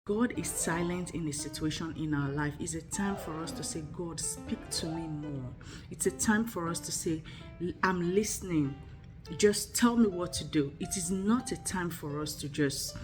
God is silent in a situation in our life, it's a time for us to say, God, speak to me more. It's a time for us to say, I'm listening. Just tell me what to do. It is not a time for us to just,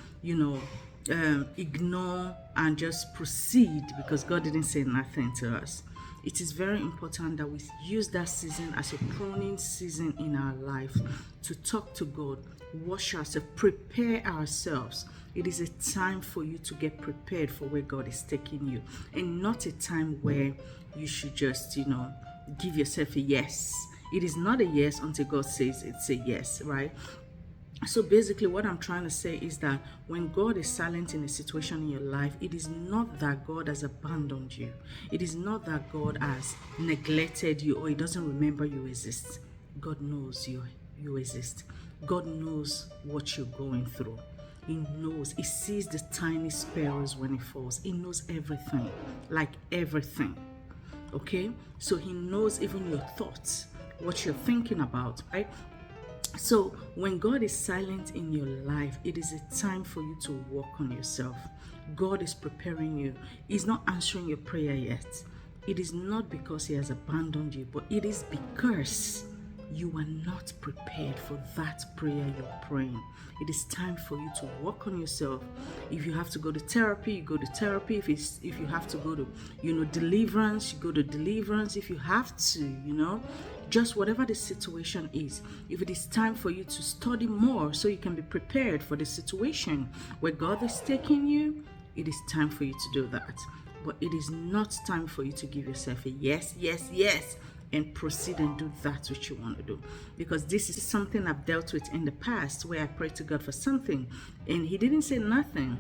ignore and just proceed because God didn't say nothing to us. It is very important that we use that season as a pruning season in our life to talk to God, wash ourselves, prepare ourselves. It is a time for you to get prepared for where God is taking you, and not a time where you should just, give yourself a yes. It is not a yes until God says it's a yes, right? So basically, what I'm trying to say is that when God is silent in a situation in your life, it is not that God has abandoned you. It is not that God has neglected you or He doesn't remember you exist. God knows you exist. God knows what you're going through. He knows. He sees the tiny sparrows when it falls. He knows everything, like everything. Okay? So He knows even your thoughts, what you're thinking about, right? So when God is silent in your life, it is a time for you to work on yourself. God is preparing you. He's not answering your prayer yet. It is not because He has abandoned you, but it is because you are not prepared for that prayer you're praying. It is time for you to work on yourself. If you have to go to therapy, you go to therapy. If you have to go to deliverance, you go to deliverance. If you have to, just whatever the situation is. If it is time for you to study more so you can be prepared for the situation where God is taking you, it is time for you to do that. But it is not time for you to give yourself a yes, yes, yes, and proceed and do that which you want to do. Because this is something I've dealt with in the past where I prayed to God for something and He didn't say nothing.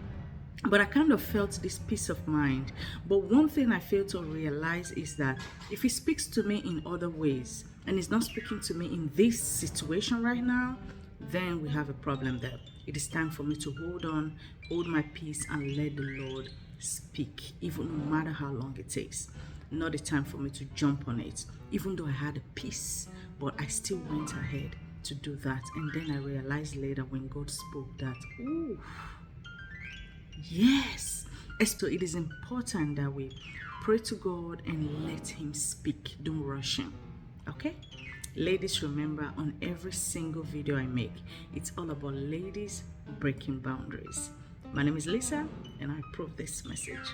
But I kind of felt this peace of mind. But one thing I failed to realize is that if He speaks to me in other ways and He's not speaking to me in this situation right now, then we have a problem there. It is time for me to hold on, hold my peace, and let the Lord speak, even no matter how long it takes. Not a time for me to jump on it, even though I had a peace, but I still went ahead to do that. And then I realized later when God spoke that, ooh, yes. So it is important that we pray to God and let Him speak. Don't rush Him. Okay? Ladies, remember, on every single video I make, it's all about ladies breaking boundaries. My name is Lisa, and I approve this message.